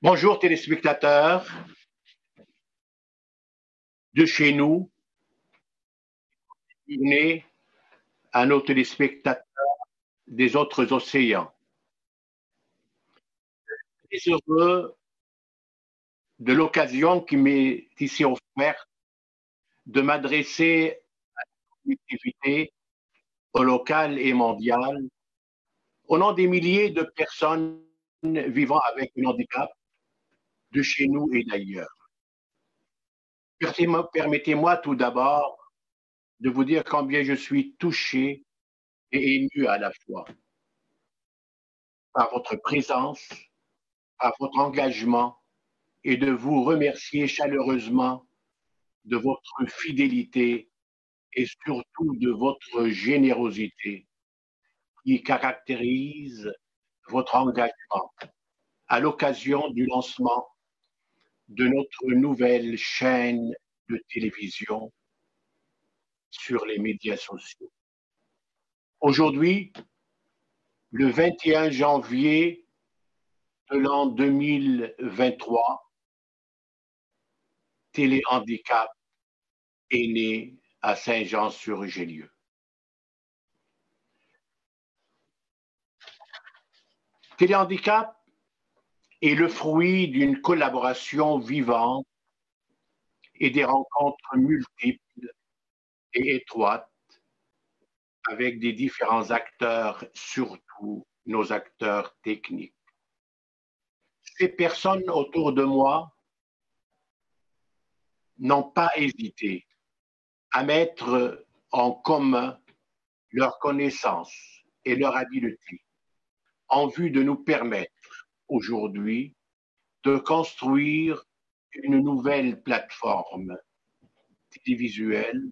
Bonjour téléspectateurs de chez nous, bienvenue à nos téléspectateurs des autres océans. Je suis heureux de l'occasion qui m'est ici offerte de m'adresser à la collectivité locale et mondiale au nom des milliers de personnes vivant avec un handicap de chez nous et d'ailleurs. Permettez-moi tout d'abord de vous dire combien je suis touché et ému à la fois par votre présence, par votre engagement et de vous remercier chaleureusement de votre fidélité et surtout de votre générosité qui caractérise votre engagement à l'occasion du lancement de notre nouvelle chaîne de télévision sur les médias sociaux. Aujourd'hui, le 21 janvier de l'an 2023, Téléhandicap est né à Saint-Jean-sur-Richelieu. Téléhandicap est le fruit d'une collaboration vivante et des rencontres multiples et étroites avec des différents acteurs, surtout nos acteurs techniques. Ces personnes autour de moi n'ont pas hésité à mettre en commun leurs connaissances et leur habileté en vue de nous permettre aujourd'hui de construire une nouvelle plateforme télévisuelle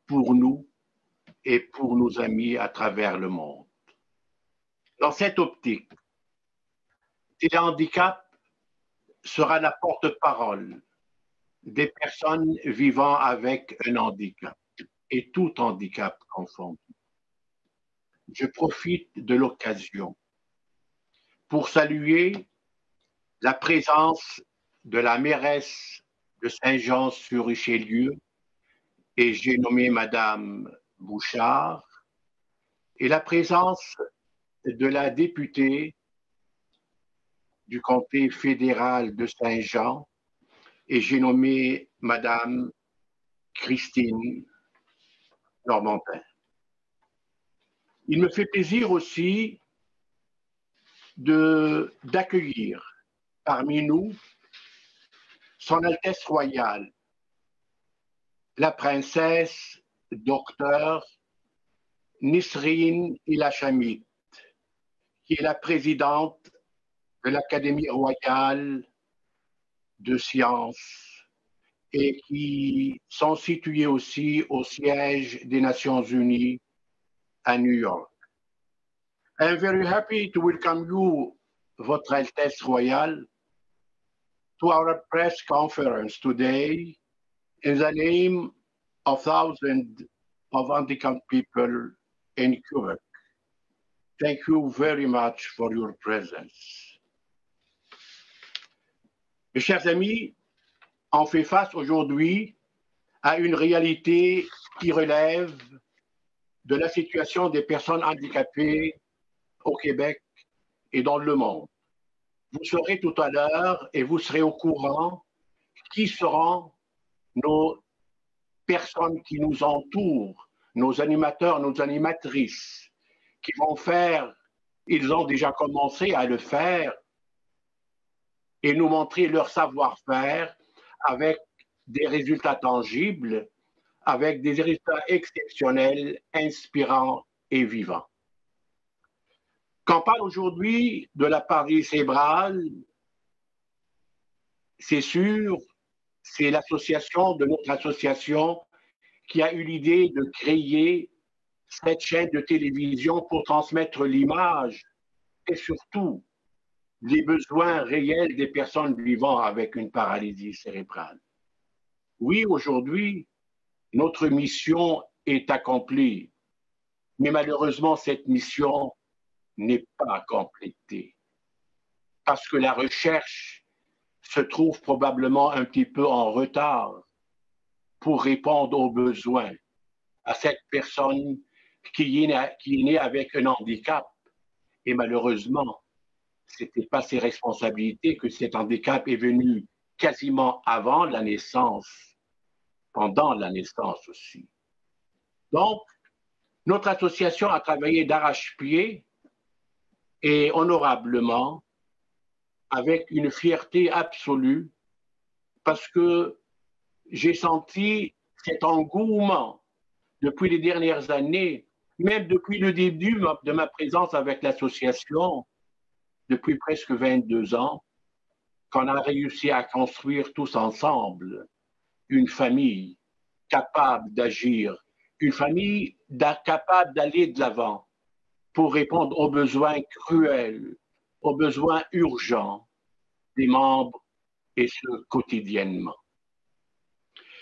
pour nous et pour nos amis à travers le monde. Dans cette optique, Téléhandicap sera la porte-parole des personnes vivant avec un handicap et tout handicap confondu. Je profite de l'occasion pour saluer la présence de la mairesse de Saint-Jean-sur-Richelieu, et j'ai nommé Madame Bouchard, et la présence de la députée du comté fédéral de Saint-Jean, et j'ai nommé Madame Christine Normantin. Il me fait plaisir aussi d'accueillir parmi nous Son Altesse Royale, la princesse docteur Nisrine Ilhachamit, qui est la présidente de l'Académie royale de sciences et qui sont situées aussi au siège des Nations Unies à New York. I am very happy to welcome you, Votre Altesse Royale, to our press conference today in the name of thousands of handicapped people in Quebec. Thank you very much for your presence. Mes chers amis, on fait face aujourd'hui à une réalité qui relève de la situation des personnes handicapées au Québec et dans le monde. Vous saurez tout à l'heure et vous serez au courant qui seront nos personnes qui nous entourent, nos animateurs, nos animatrices, qui vont faire, ils ont déjà commencé à le faire, et nous montrer leur savoir-faire avec des résultats tangibles, avec des résultats exceptionnels, inspirants et vivants. Quand on parle aujourd'hui de la paralysie cérébrale, c'est sûr, c'est l'association de notre association qui a eu l'idée de créer cette chaîne de télévision pour transmettre l'image et surtout les besoins réels des personnes vivant avec une paralysie cérébrale. Oui, aujourd'hui, notre mission est accomplie, mais malheureusement, cette mission n'est pas complétée. parce que la recherche se trouve probablement un petit peu en retard pour répondre aux besoins à cette personne qui est née avec un handicap. Et malheureusement, ce n'était pas ses responsabilités que cet handicap est venu quasiment avant la naissance, pendant la naissance aussi. Donc, notre association a travaillé d'arrache-pied et honorablement, avec une fierté absolue, parce que j'ai senti cet engouement depuis les dernières années, même depuis le début de ma présence avec l'association, depuis presque 22 ans, qu'on a réussi à construire tous ensemble une famille capable d'agir, une famille capable d'aller de l'avant pour répondre aux besoins cruels, aux besoins urgents des membres, et ce quotidiennement.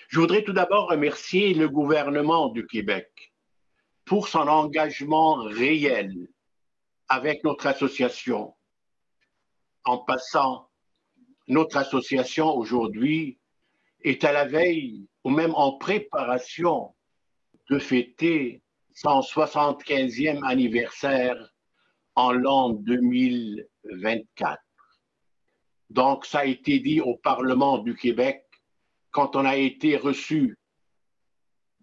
Je voudrais tout d'abord remercier le gouvernement du Québec pour son engagement réel avec notre association. En passant, notre association aujourd'hui est à la veille ou même en préparation de fêter son 75e anniversaire en l'an 2024. Donc, ça a été dit au Parlement du Québec quand on a été reçu.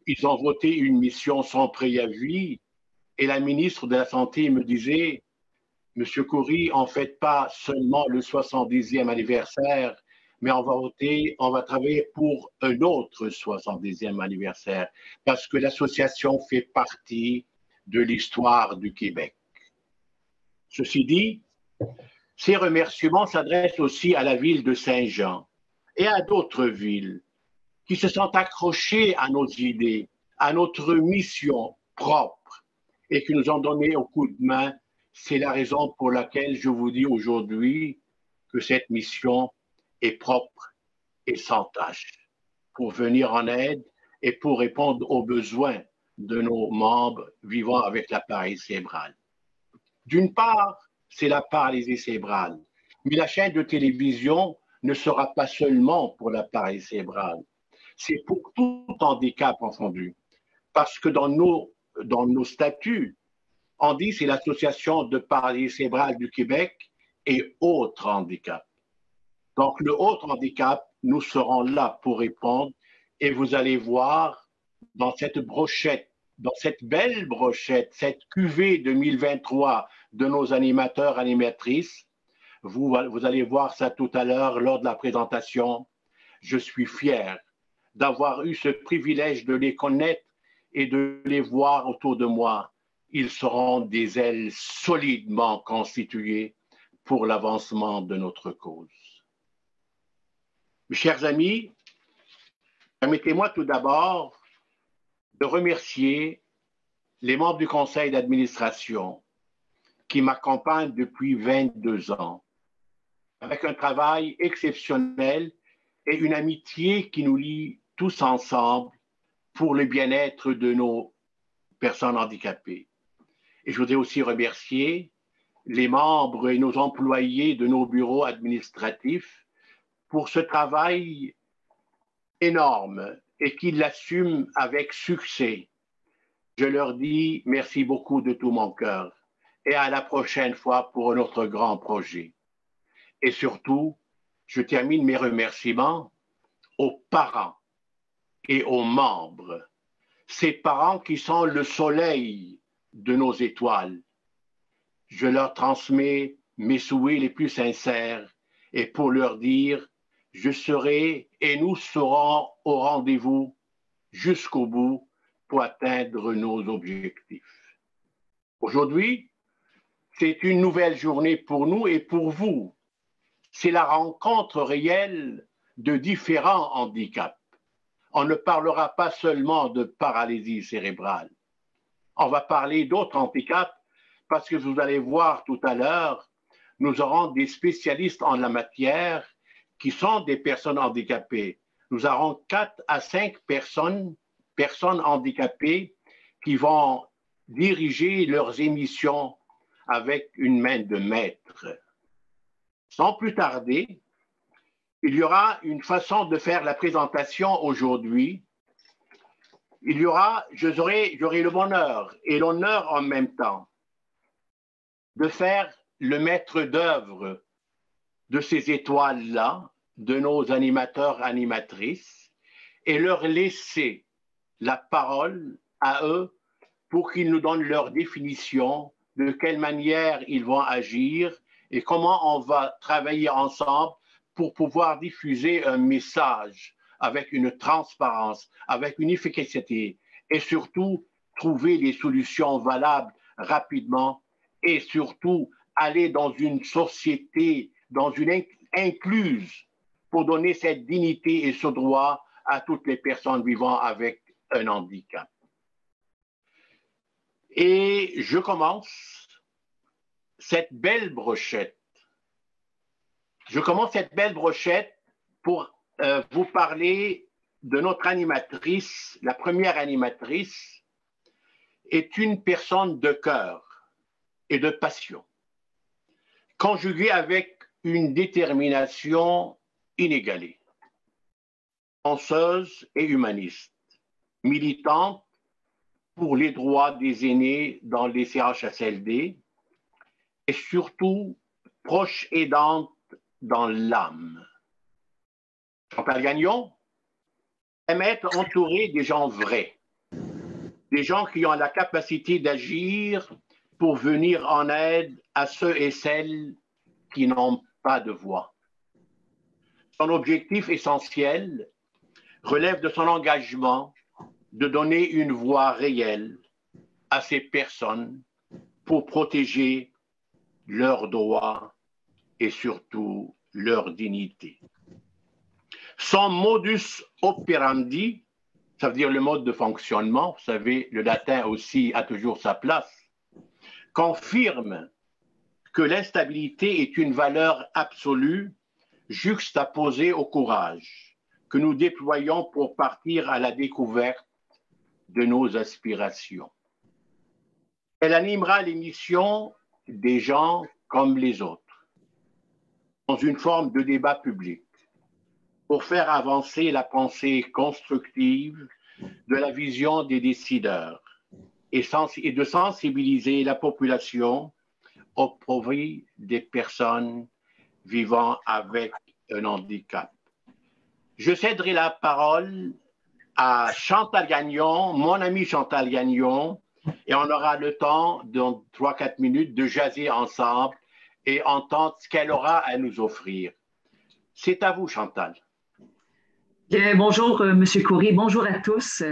Ils ont voté une mission sans préavis et la ministre de la Santé me disait, Monsieur Coury, on ne fête pas seulement le 70e anniversaire, mais on va travailler pour un autre 70e anniversaire, parce que l'association fait partie de l'histoire du Québec. Ceci dit, ces remerciements s'adressent aussi à la ville de Saint-Jean et à d'autres villes qui se sont accrochées à nos idées, à notre mission propre et qui nous ont donné un coup de main. C'est la raison pour laquelle je vous dis aujourd'hui que cette mission est propre et sans tâche pour venir en aide et pour répondre aux besoins de nos membres vivant avec la paralysie cérébrale. D'une part, c'est la paralysie cérébrale, mais la chaîne de télévision ne sera pas seulement pour la paralysie cérébrale, c'est pour tout handicap confondu. Parce que dans nos statuts, on dit c'est l'Association de paralysie cérébrale du Québec et autres handicaps. Donc, le autre handicap, nous serons là pour répondre et vous allez voir dans cette brochette, dans cette belle brochette, cette cuvée 2023 de nos animateurs, animatrices, vous allez voir ça tout à l'heure lors de la présentation. Je suis fier d'avoir eu ce privilège de les connaître et de les voir autour de moi. Ils seront des ailes solidement constituées pour l'avancement de notre cause. Mes chers amis, permettez-moi tout d'abord de remercier les membres du conseil d'administration qui m'accompagnent depuis 22 ans, avec un travail exceptionnel et une amitié qui nous lie tous ensemble pour le bien-être de nos personnes handicapées. Et je voudrais aussi remercier les membres et nos employés de nos bureaux administratifs pour ce travail énorme et qu'ils l'assument avec succès. Je leur dis merci beaucoup de tout mon cœur et à la prochaine fois pour notre grand projet. Et surtout, je termine mes remerciements aux parents et aux membres, ces parents qui sont le soleil de nos étoiles. Je leur transmets mes souhaits les plus sincères et pour leur dire, je serai et nous serons au rendez-vous jusqu'au bout pour atteindre nos objectifs. Aujourd'hui, c'est une nouvelle journée pour nous et pour vous. C'est la rencontre réelle de différents handicaps. On ne parlera pas seulement de paralysie cérébrale. On va parler d'autres handicaps parce que vous allez voir tout à l'heure, nous aurons des spécialistes en la matière qui sont des personnes handicapées. Nous aurons 4 à 5 personnes handicapées qui vont diriger leurs émissions avec une main de maître. sans plus tarder, il y aura une façon de faire la présentation aujourd'hui. J'aurai le bonheur et l'honneur en même temps de faire le maître d'œuvre de ces étoiles-là, de nos animateurs, animatrices, et leur laisser la parole à eux pour qu'ils nous donnent leur définition, de quelle manière ils vont agir et comment on va travailler ensemble pour pouvoir diffuser un message avec une transparence, avec une efficacité et surtout trouver des solutions valables rapidement et surtout aller dans une société, dans une incluse pour donner cette dignité et ce droit à toutes les personnes vivant avec un handicap. Et je commence cette belle brochette. Je commence cette belle brochette pour vous parler de notre animatrice. La première animatrice est une personne de cœur et de passion, conjuguée avec une détermination inégalée, penseuse et humaniste, militante pour les droits des aînés dans les CHSLD et surtout proche aidante dans l'âme. Chantal Gagnon aime être entourée des gens vrais, des gens qui ont la capacité d'agir pour venir en aide à ceux et celles qui n'ont pas de voix. Son objectif essentiel relève de son engagement de donner une voix réelle à ces personnes pour protéger leurs droits et surtout leur dignité. Son modus operandi, ça veut dire le mode de fonctionnement, vous savez, le latin aussi a toujours sa place, confirme que l'instabilité est une valeur absolue juxtaposée au courage que nous déployons pour partir à la découverte de nos aspirations. Elle animera l'émission Des gens comme les autres, dans une forme de débat public, pour faire avancer la pensée constructive de la vision des décideurs et de sensibiliser la population au profit des personnes vivant avec un handicap. Je céderai la parole à Chantal Gagnon, mon amie Chantal Gagnon, et on aura le temps, dans 3-4 minutes, de jaser ensemble et entendre ce qu'elle aura à nous offrir. C'est à vous, Chantal. Bien, bonjour, M. Khoury. Bonjour à tous.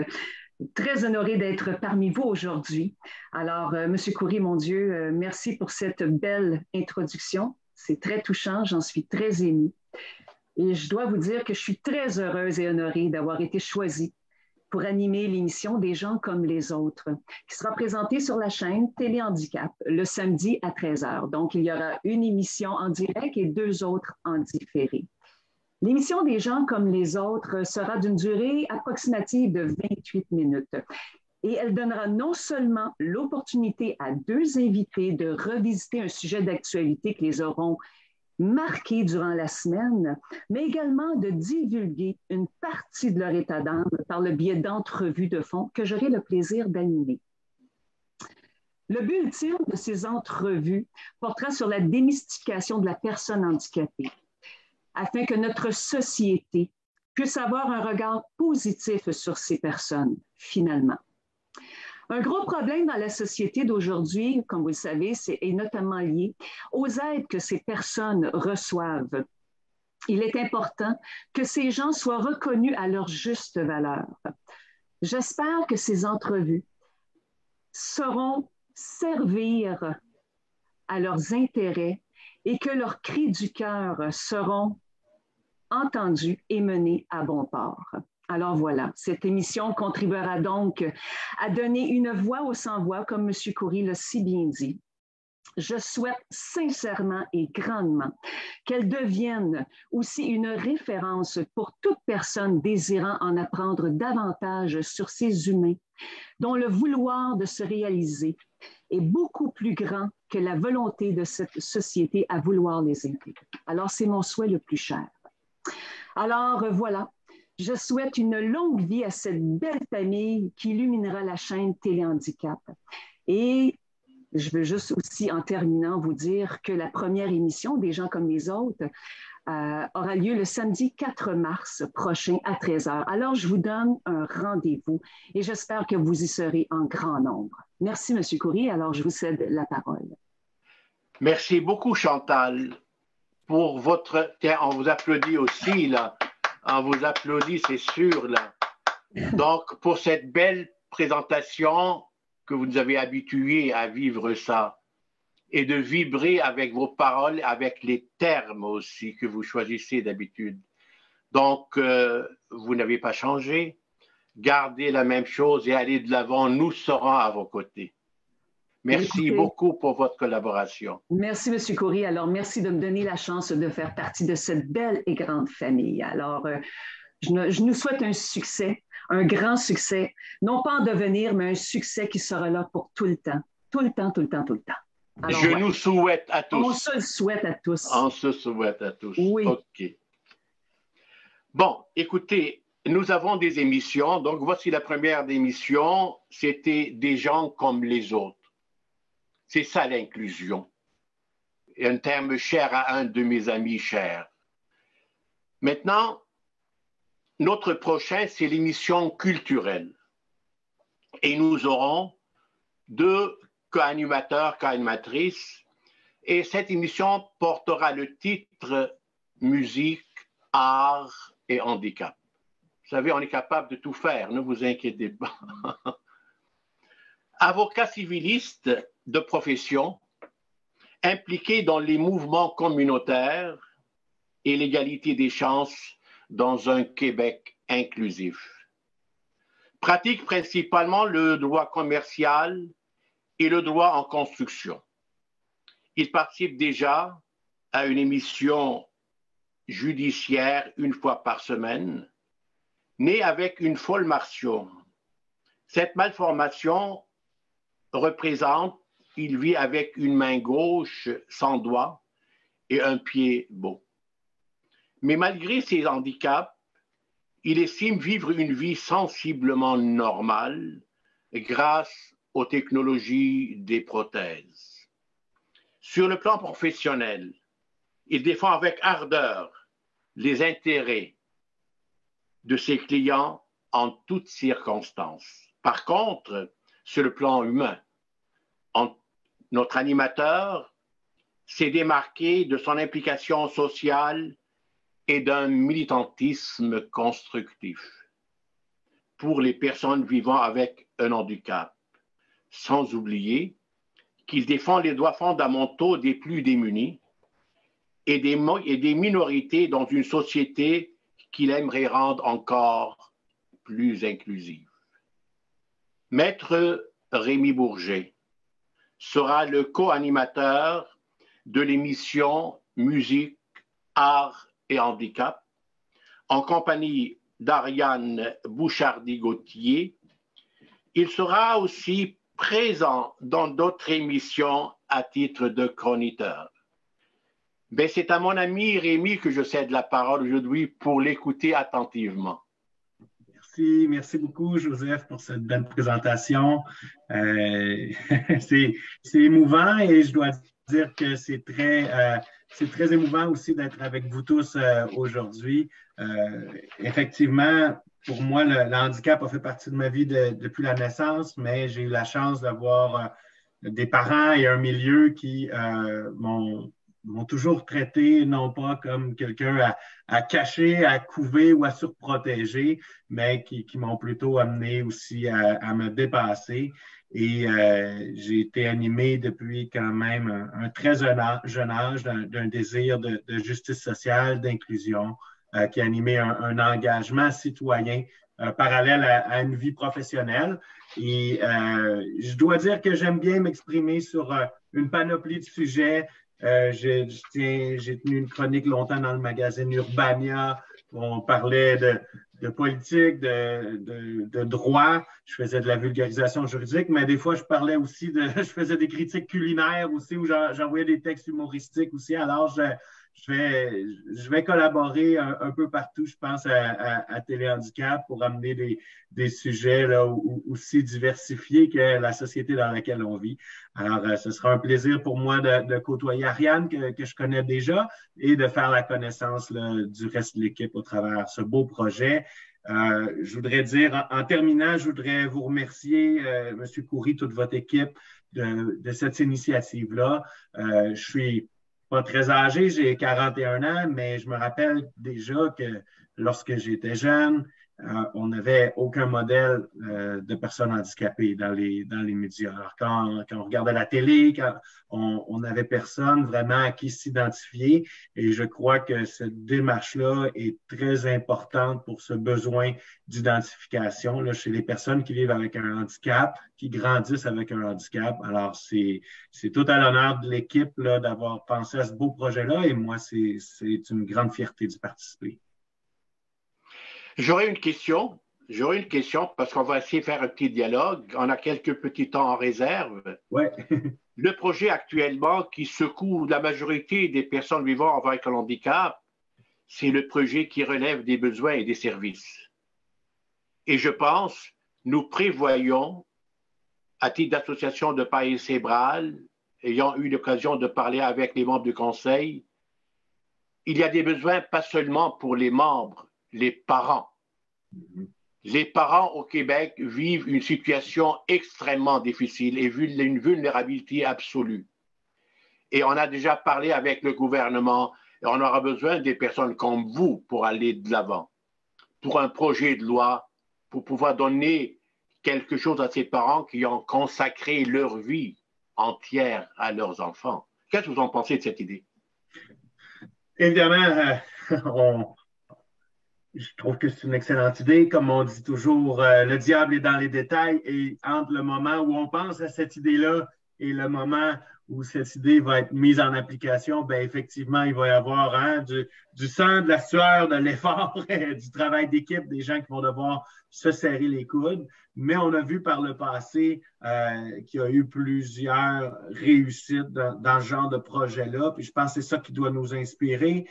Très honorée d'être parmi vous aujourd'hui. Alors, M. Khoury, mon Dieu, merci pour cette belle introduction. C'est très touchant, j'en suis très émue. Et je dois vous dire que je suis très heureuse et honorée d'avoir été choisie pour animer l'émission Des gens comme les autres, qui sera présentée sur la chaîne Télé Handicap le samedi à 13h. Donc, il y aura une émission en direct et 2 autres en différé. L'émission Des gens comme les autres sera d'une durée approximative de 28 minutes. Et elle donnera non seulement l'opportunité à 2 invités de revisiter un sujet d'actualité qui les auront marqués durant la semaine, mais également de divulguer une partie de leur état d'âme par le biais d'entrevues de fond que j'aurai le plaisir d'animer. Le but ultime de ces entrevues portera sur la démystification de la personne handicapée, afin que notre société puisse avoir un regard positif sur ces personnes, finalement. Un gros problème dans la société d'aujourd'hui, comme vous le savez, est notamment lié aux aides que ces personnes reçoivent. Il est important que ces gens soient reconnus à leur juste valeur. J'espère que ces entrevues sauront servir à leurs intérêts et que leurs cris du cœur seront entendus et menés à bon port. Alors voilà, cette émission contribuera donc à donner une voix aux sans-voix, comme M. Khoury l'a si bien dit. je souhaite sincèrement et grandement qu'elle devienne aussi une référence pour toute personne désirant en apprendre davantage sur ces humains dont le vouloir de se réaliser est beaucoup plus grand que la volonté de cette société à vouloir les aider. Alors, c'est mon souhait le plus cher. Alors, voilà, je souhaite une longue vie à cette belle famille qui illuminera la chaîne Téléhandicap. Et je veux juste aussi, en terminant, vous dire que la première émission des gens comme les autres aura lieu le samedi 4 mars prochain à 13 h. Alors, je vous donne un rendez-vous et j'espère que vous y serez en grand nombre. Merci, M. Coury. Alors, je vous cède la parole. Merci beaucoup, Chantal, pour votre... Tiens, on vous applaudit aussi, là. On vous applaudit, c'est sûr, là. Donc, pour cette belle présentation que vous nous avez habitués à vivre ça et de vibrer avec vos paroles, avec les termes aussi que vous choisissez d'habitude. Donc, vous n'avez pas changé. Gardez la même chose et allez de l'avant. Nous serons à vos côtés. Merci beaucoup pour votre collaboration. Merci, M. Coury. Alors, merci de me donner la chance de faire partie de cette belle et grande famille. Alors, je nous souhaite un succès, un grand succès, non pas en devenir, mais un succès qui sera là pour tout le temps. Tout le temps, tout le temps, tout le temps. Alors, je nous souhaite à tous. On se le souhaite à tous. On se souhaite à tous. Oui. OK. Bon, écoutez, nous avons des émissions. Donc, voici la première émission. C'était des gens comme les autres. C'est ça l'inclusion. Et un terme cher à un de mes amis chers. Maintenant, notre prochain, c'est l'émission culturelle. Et nous aurons 2 co-animateurs, co-animatrices. Et cette émission portera le titre Musique, art et handicap. Vous savez, on est capable de tout faire, ne vous inquiétez pas. Avocat civiliste de profession, impliqué dans les mouvements communautaires et l'égalité des chances dans un Québec inclusif. Pratique principalement le droit commercial et le droit en construction. Il participe déjà à une émission judiciaire 1 fois par semaine, né avec une malformation. Cette malformation représente qu'il vit avec une main gauche sans doigt et un pied beau. Mais malgré ses handicaps, il estime vivre une vie sensiblement normale grâce aux technologies des prothèses. Sur le plan professionnel, il défend avec ardeur les intérêts de ses clients en toutes circonstances. Par contre, sur le plan humain, notre animateur s'est démarqué de son implication sociale et d'un militantisme constructif pour les personnes vivant avec un handicap, sans oublier qu'il défend les droits fondamentaux des plus démunis et des minorités dans une société qu'il aimerait rendre encore plus inclusive. Maître Rémi Bourget sera le co-animateur de l'émission Musique, art et handicap en compagnie d'Ariane Bouchardy-Gauthier. Il sera aussi présent dans d'autres émissions à titre de chroniqueur. Ben, c'est à mon ami Rémi que je cède la parole aujourd'hui pour l'écouter attentivement. Merci beaucoup, Joseph, pour cette belle présentation. C'est émouvant et je dois dire que c'est très émouvant aussi d'être avec vous tous aujourd'hui. Effectivement, pour moi, le handicap a fait partie de ma vie depuis la naissance, mais j'ai eu la chance d'avoir des parents et un milieu qui m'ont toujours traité, non pas comme quelqu'un à cacher, à couver ou à surprotéger, mais qui m'ont plutôt amené aussi à me dépasser. Et j'ai été animé depuis quand même un très jeune âge d'un désir de justice sociale, d'inclusion, qui a animé un engagement citoyen parallèle à une vie professionnelle. Et je dois dire que j'aime bien m'exprimer sur une panoplie de sujets. J'ai tenu une chronique longtemps dans le magazine Urbania. On parlait de politique, de droit. Je faisais de la vulgarisation juridique, mais des fois, je parlais aussi je faisais des critiques culinaires aussi, où j'envoyais des textes humoristiques aussi. Alors, je vais collaborer un peu partout, je pense, à Téléhandicap pour amener des sujets là, aussi diversifiés que la société dans laquelle on vit. Alors, ce sera un plaisir pour moi de côtoyer Ariane, que je connais déjà, et de faire la connaissance là, du reste de l'équipe au travers ce beau projet. Je voudrais dire, en terminant, je voudrais vous remercier, M. Khoury, toute votre équipe, de cette initiative-là. Je suis pas très âgé, j'ai 41 ans, mais je me rappelle déjà que lorsque j'étais jeune, on n'avait aucun modèle de personnes handicapées dans les médias. Alors, quand on regardait la télé, quand on n'avait personne vraiment à qui s'identifier. Et je crois que cette démarche-là est très importante pour ce besoin d'identification là, chez les personnes qui vivent avec un handicap, qui grandissent avec un handicap. Alors, c'est tout à l'honneur de l'équipe là, d'avoir pensé à ce beau projet-là. Et moi, c'est une grande fierté d'y participer. J'aurais une question parce qu'on va essayer de faire un petit dialogue. On a quelques petits temps en réserve. Ouais. Le projet actuellement qui secoue la majorité des personnes vivant avec un handicap, c'est le projet qui relève des besoins et des services. Et je pense, nous prévoyons, à titre d'association de pallier cérébral, ayant eu l'occasion de parler avec les membres du conseil, il y a des besoins pas seulement pour les membres, les parents. Les parents au Québec vivent une situation extrêmement difficile et une vulnérabilité absolue. Et on a déjà parlé avec le gouvernement et on aura besoin des personnes comme vous pour aller de l'avant, pour un projet de loi, pour pouvoir donner quelque chose à ces parents qui ont consacré leur vie entière à leurs enfants. Qu'est-ce que vous en pensez de cette idée? Évidemment, je trouve que c'est une excellente idée. Comme on dit toujours, le diable est dans les détails et entre le moment où on pense à cette idée-là et le moment où cette idée va être mise en application, bien effectivement, il va y avoir du sang, de la sueur, de l'effort, du travail d'équipe, des gens qui vont devoir se serrer les coudes. Mais on a vu par le passé qu'il y a eu plusieurs réussites dans ce genre de projet-là. Puis je pense que c'est ça qui doit nous inspirer.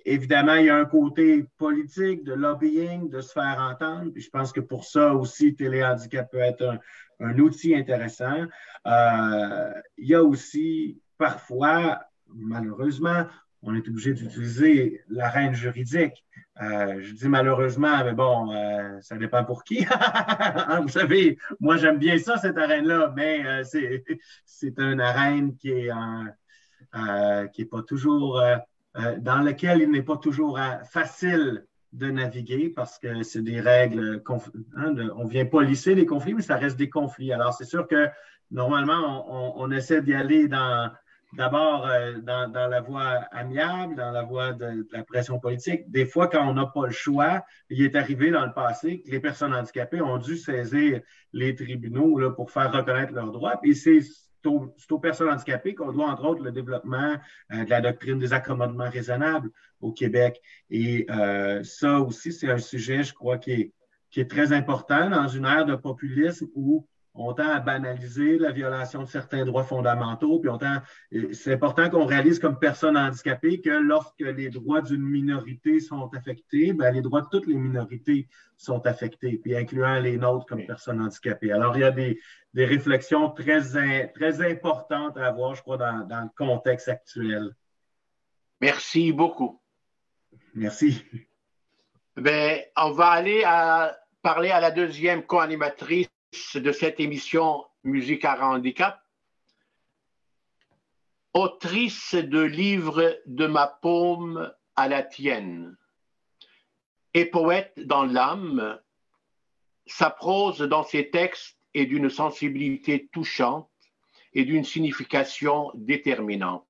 Évidemment, il y a un côté politique, de lobbying, de se faire entendre. Puis je pense que pour ça aussi, Téléhandicap peut être un outil intéressant. Il y a aussi parfois, malheureusement, on est obligé d'utiliser l'arène juridique. Je dis malheureusement, mais bon, ça dépend pour qui. Vous savez, moi j'aime bien ça, cette arène-là, mais c'est une arène qui est pas toujours, dans laquelle il n'est pas toujours facile de naviguer parce que c'est des règles, on ne vient pas lisser les conflits, mais ça reste des conflits. Alors, c'est sûr que normalement, on essaie d'y aller d'abord dans la voie amiable, dans la voie de la pression politique. Des fois, quand on n'a pas le choix, il est arrivé dans le passé que les personnes handicapées ont dû saisir les tribunaux là, pour faire reconnaître leurs droits. Puis c'est aux personnes handicapées qu'on doit, entre autres, le développement de la doctrine des accommodements raisonnables au Québec. Et ça aussi, c'est un sujet, je crois, qui est très important dans une ère de populisme où on tend à banaliser la violation de certains droits fondamentaux, puis c'est important qu'on réalise comme personne handicapée que lorsque les droits d'une minorité sont affectés, bien, les droits de toutes les minorités sont affectés, puis incluant les nôtres comme personnes handicapées. Alors, il y a des réflexions très importantes à avoir, je crois, dans le contexte actuel. Merci beaucoup. Merci. Bien, on va aller parler à la deuxième co-animatrice de cette émission Musique à handicap, autrice de livres De ma paume à la tienne et poète dans l'âme. Sa prose dans ses textes est d'une sensibilité touchante et d'une signification déterminante.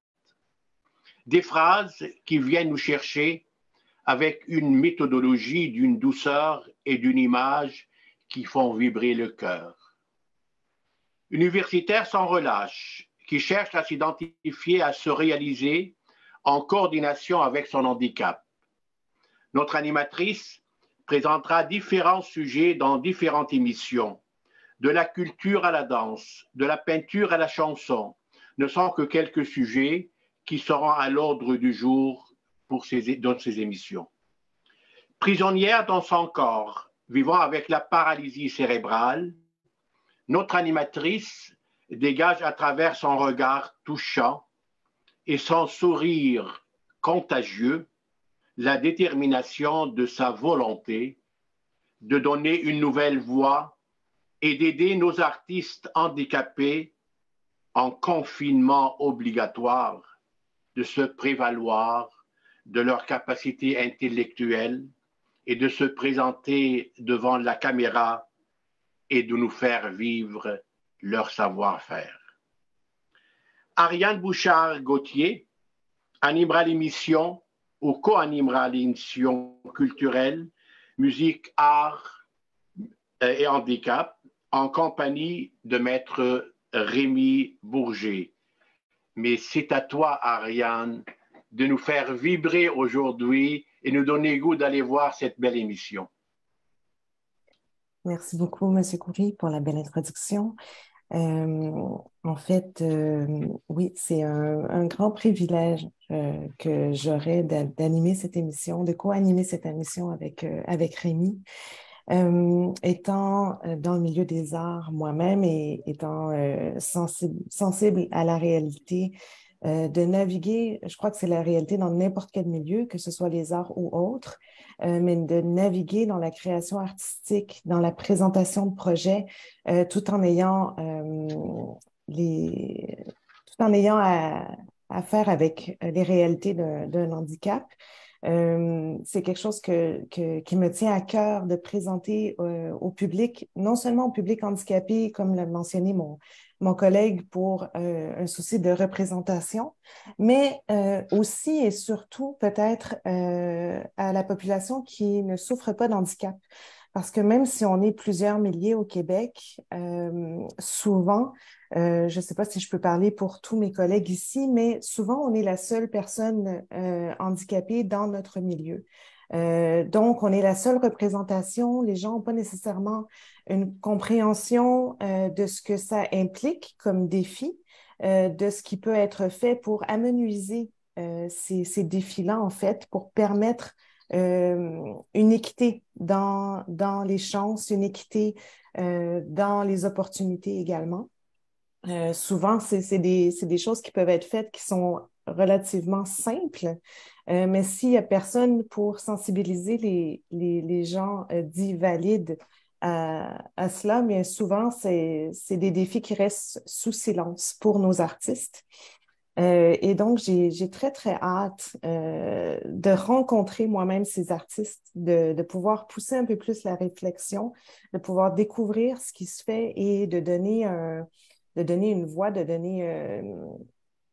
Des phrases qui viennent nous chercher avec une méthodologie d'une douceur et d'une image qui font vibrer le cœur. Universitaire sans relâche, qui cherche à s'identifier, à se réaliser en coordination avec son handicap. Notre animatrice présentera différents sujets dans différentes émissions. De la culture à la danse, de la peinture à la chanson, ne sont que quelques sujets qui seront à l'ordre du jour dans ces émissions. Prisonnière dans son corps, vivant avec la paralysie cérébrale, notre animatrice dégage à travers son regard touchant et son sourire contagieux la détermination de sa volonté de donner une nouvelle voix et d'aider nos artistes handicapés en confinement obligatoire de se prévaloir de leur capacité intellectuelle et de se présenter devant la caméra et de nous faire vivre leur savoir-faire. Ariane Bouchard-Gauthier animera l'émission ou co-animera l'émission culturelle, musique, art et handicap en compagnie de Maître Rémi Bourget. Mais c'est à toi, Ariane, de nous faire vibrer aujourd'hui et nous donner goût d'aller voir cette belle émission. Merci beaucoup, M. Khoury, pour la belle introduction. En fait, oui, c'est un grand privilège que j'aurais d'animer cette émission, de co-animer cette émission avec Rémi. Étant dans le milieu des arts moi-même et étant sensible à la réalité, de naviguer, je crois que c'est la réalité dans n'importe quel milieu, que ce soit les arts ou autres, mais de naviguer dans la création artistique, dans la présentation de projets, tout en ayant à faire avec les réalités d'un handicap. C'est quelque chose qui me tient à cœur de présenter au public, non seulement au public handicapé, comme l'a mentionné mon collègue, pour un souci de représentation, mais aussi et surtout peut-être à la population qui ne souffre pas d'handicap. Parce que même si on est plusieurs milliers au Québec, souvent, je ne sais pas si je peux parler pour tous mes collègues ici, mais souvent, on est la seule personne handicapée dans notre milieu. Donc, on est la seule représentation. Les gens n'ont pas nécessairement une compréhension de ce que ça implique comme défi, de ce qui peut être fait pour amenuiser ces défis-là, en fait, pour permettre une équité dans les chances, une équité dans les opportunités également. Souvent, c'est des choses qui peuvent être faites qui sont relativement simples, mais s'il n'y a personne pour sensibiliser les gens dits valides à cela, bien souvent, c'est des défis qui restent sous silence pour nos artistes. Et donc, j'ai très, très hâte de rencontrer moi-même ces artistes, de pouvoir pousser un peu plus la réflexion, de pouvoir découvrir ce qui se fait et de donner une voix, de donner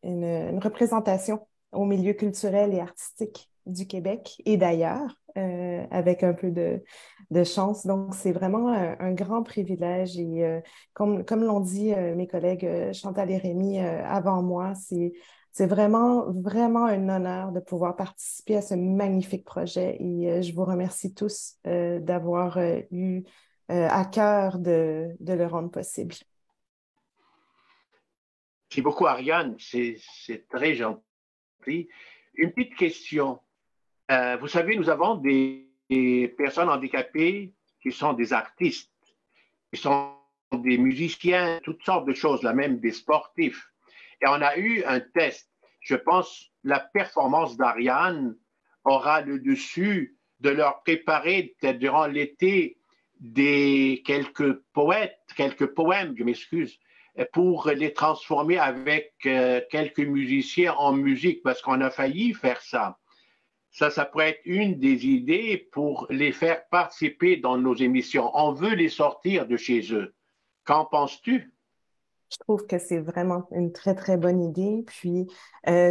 une représentation au milieu culturel et artistique du Québec et d'ailleurs, avec un peu de chance. Donc, c'est vraiment un grand privilège et comme l'ont dit mes collègues Chantal et Rémi avant moi, c'est vraiment, vraiment un honneur de pouvoir participer à ce magnifique projet et je vous remercie tous d'avoir eu à cœur de le rendre possible. Merci beaucoup, Ariane. C'est très gentil. Une petite question. Vous savez, nous avons des personnes handicapées qui sont des artistes, qui sont des musiciens, toutes sortes de choses, là même des sportifs. Et on a eu un test. Je pense la performance d'Ariane aura le dessus de leur préparer peut-être durant l'été quelques poèmes, je m'excuse, pour les transformer avec quelques musiciens en musique, parce qu'on a failli faire ça. Ça pourrait être une des idées pour les faire participer dans nos émissions. On veut les sortir de chez eux. Qu'en penses-tu? Je trouve que c'est vraiment une très, très bonne idée. Puis,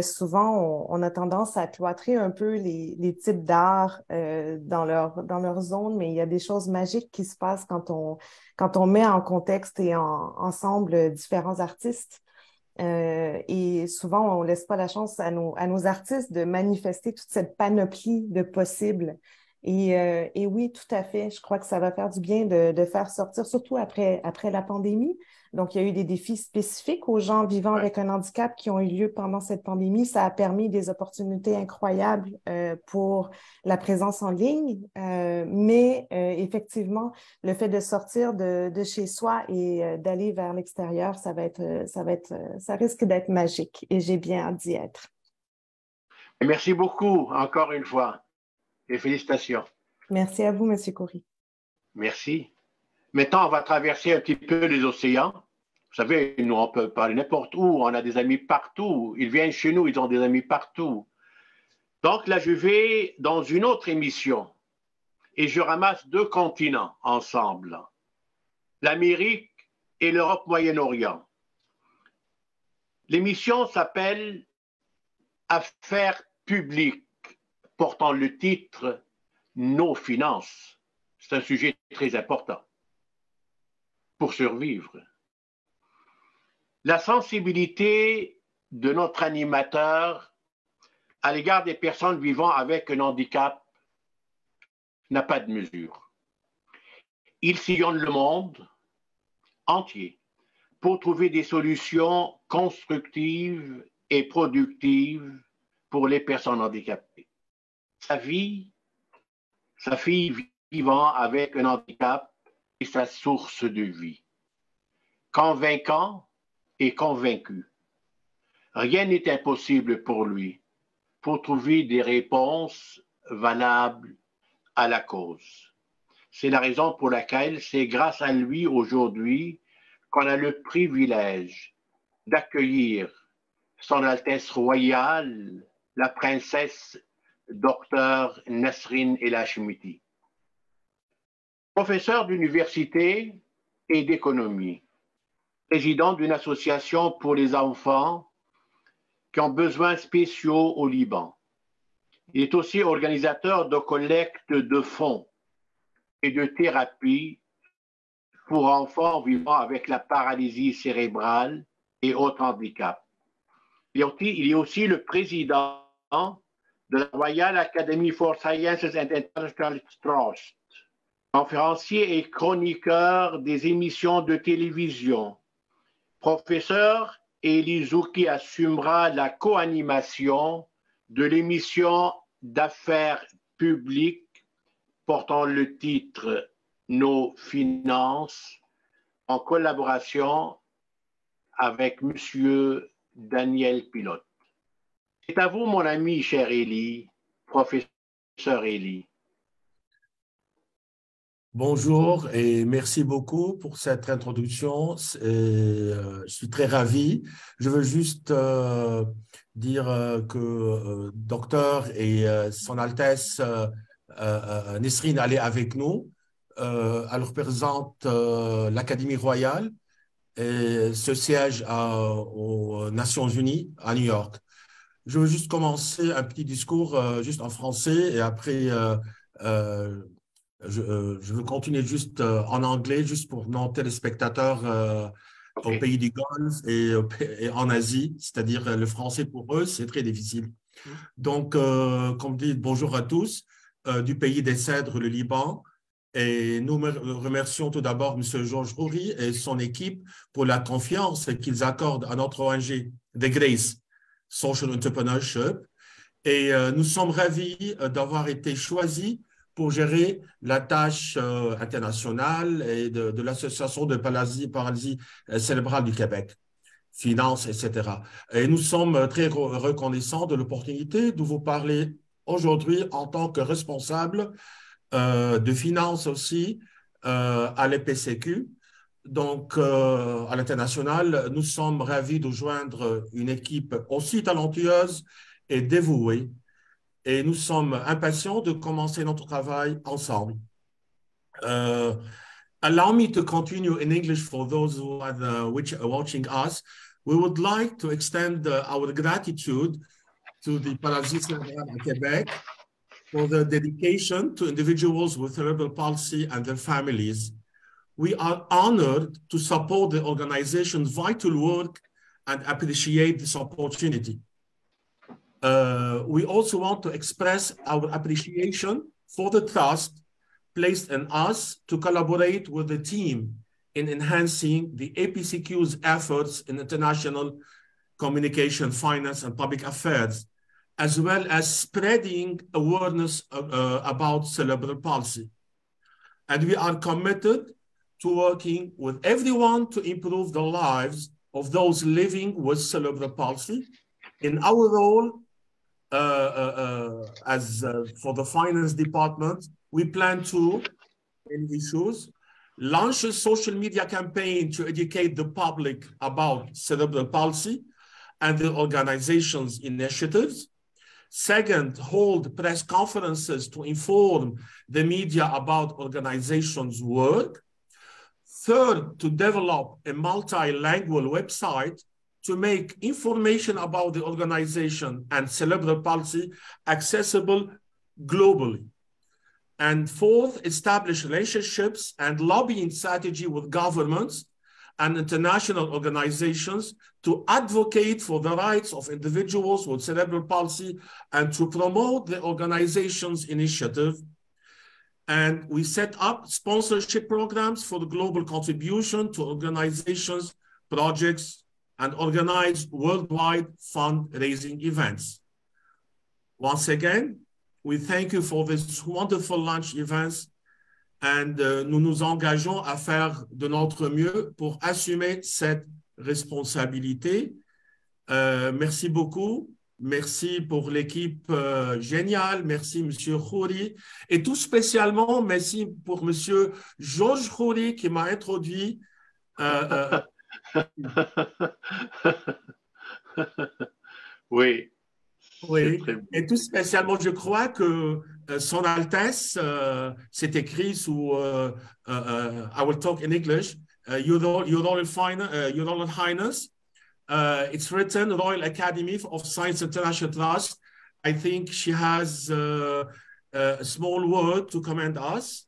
souvent, on a tendance à cloîtrer un peu les types d'art dans leur zone, mais il y a des choses magiques qui se passent quand on met en contexte et ensemble différents artistes. Et souvent, on ne laisse pas la chance à nos artistes de manifester toute cette panoplie de possibles. Et oui, tout à fait. Je crois que ça va faire du bien de faire sortir, surtout après la pandémie. Donc, il y a eu des défis spécifiques aux gens vivant avec un handicap qui ont eu lieu pendant cette pandémie. Ça a permis des opportunités incroyables pour la présence en ligne. Mais effectivement, le fait de sortir de chez soi et d'aller vers l'extérieur, ça risque d'être magique et j'ai bien hâte d'y être. Merci beaucoup, encore une fois, et félicitations. Merci à vous, M. Khoury. Merci. Maintenant, on va traverser un petit peu les océans. Vous savez, nous, on peut parler n'importe où, on a des amis partout. Ils viennent chez nous, ils ont des amis partout. Donc là, je vais dans une autre émission et je ramasse deux continents ensemble, l'Amérique et l'Europe Moyen-Orient. L'émission s'appelle Affaires publiques, portant le titre Nos finances. C'est un sujet très important pour survivre. La sensibilité de notre animateur à l'égard des personnes vivant avec un handicap n'a pas de mesure. Il sillonne le monde entier pour trouver des solutions constructives et productives pour les personnes handicapées. Sa fille vivant avec un handicap est sa source de vie. Convaincant et convaincu. Rien n'est impossible pour lui pour trouver des réponses valables à la cause. C'est la raison pour laquelle c'est grâce à lui aujourd'hui qu'on a le privilège d'accueillir Son Altesse Royale, la princesse Dr Nasrin El-Hashmiti. Professeur d'université et d'économie, président d'une association pour les enfants qui ont besoins spéciaux au Liban. Il est aussi organisateur de collecte de fonds et de thérapie pour enfants vivant avec la paralysie cérébrale et autres handicaps. Il est aussi le président de la Royal Academy for Sciences and International Trust, conférencier et chroniqueur des émissions de télévision. Professeur, Élie Zouki assumera la co-animation de l'émission d'affaires publiques portant le titre Nos finances en collaboration avec M. Daniel Pilote. C'est à vous, mon ami, cher Élie, professeur Élie. Bonjour et merci beaucoup pour cette introduction. Je suis très ravi. Je veux juste dire que docteur et Son Altesse Nasrin est avec nous. Elle représente l'Académie royale et ce siège aux Nations Unies à New York. Je veux juste commencer un petit discours juste en français et après je veux continuer juste en anglais, juste pour nos téléspectateurs au pays du Golfe et en Asie, c'est-à-dire le français pour eux, c'est très difficile. Donc, comme dit, bonjour à tous du pays des Cèdres, le Liban. Et nous remercions tout d'abord M. Georges Khoury et son équipe pour la confiance qu'ils accordent à notre ONG The Grace Social Entrepreneurship. Et nous sommes ravis d'avoir été choisis pour gérer la tâche internationale et de l'Association de paralysie cérébrale du Québec, finances, etc. Et nous sommes très reconnaissants de l'opportunité de vous parler aujourd'hui en tant que responsable de finances aussi à l'EPCQ. Donc, à l'international, nous sommes ravis de joindre une équipe aussi talentueuse et dévouée. Et nous sommes impatients de commencer notre travail ensemble. Allow me to continue in English for those who are watching us. We would like to extend our gratitude to the Paralysés Cérébrales à Québec for the dedication to individuals with cerebral palsy and their families. We are honored to support the organization's vital work and appreciate this opportunity. We also want to express our appreciation for the trust placed in us to collaborate with the team in enhancing the APCQ's efforts in international communication, finance, and public affairs, as well as spreading awareness about cerebral palsy. And we are committed to working with everyone to improve the lives of those living with cerebral palsy. In our role for the finance department, we plan to, in issues, launch a social media campaign to educate the public about cerebral palsy and the organization's initiatives. Second, hold press conferences to inform the media about organizations' work. Third, to develop a multilingual website to make information about the organization and cerebral palsy accessible globally. And fourth, establish relationships and lobbying strategy with governments and international organizations to advocate for the rights of individuals with cerebral palsy and to promote the organization's initiative. And we set up sponsorship programs for the global contribution to organizations, projects, and organize worldwide fundraising events. Once again, we thank you for this wonderful launch events, and nous nous engageons à faire de notre mieux pour assumer cette responsabilité. Merci beaucoup. Merci pour l'équipe géniale. Merci, Monsieur Khouri. Et tout spécialement, merci pour Monsieur Georges Khouri qui m'a introduit. Oui. Oui, et tout spécialement, je crois que Son Altesse, c'est écrit sous, I will talk in English, Your Royal Highness. It's written Royal Academy of Science International Trust. I think she has a small word to commend us.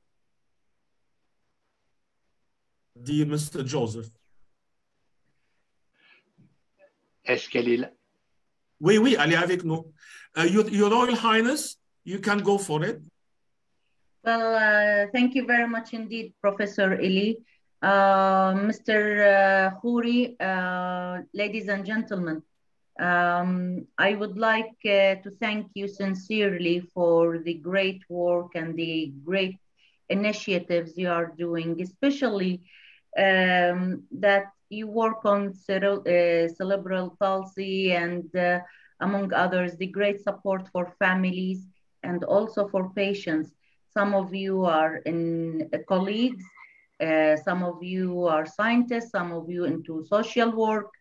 Dear Mr. Joseph. Est-ce qu'elle est là? Oui, oui, elle est avec nous. Your Royal Highness, you can go for it. Well, thank you very much indeed, Professor Eli. Mr. Khouri, ladies and gentlemen, I would like to thank you sincerely for the great work and the great initiatives you are doing, especially that you work on cerebral palsy and among others, the great support for families and also for patients. Some of you are colleagues, some of you are scientists, some of you into social work,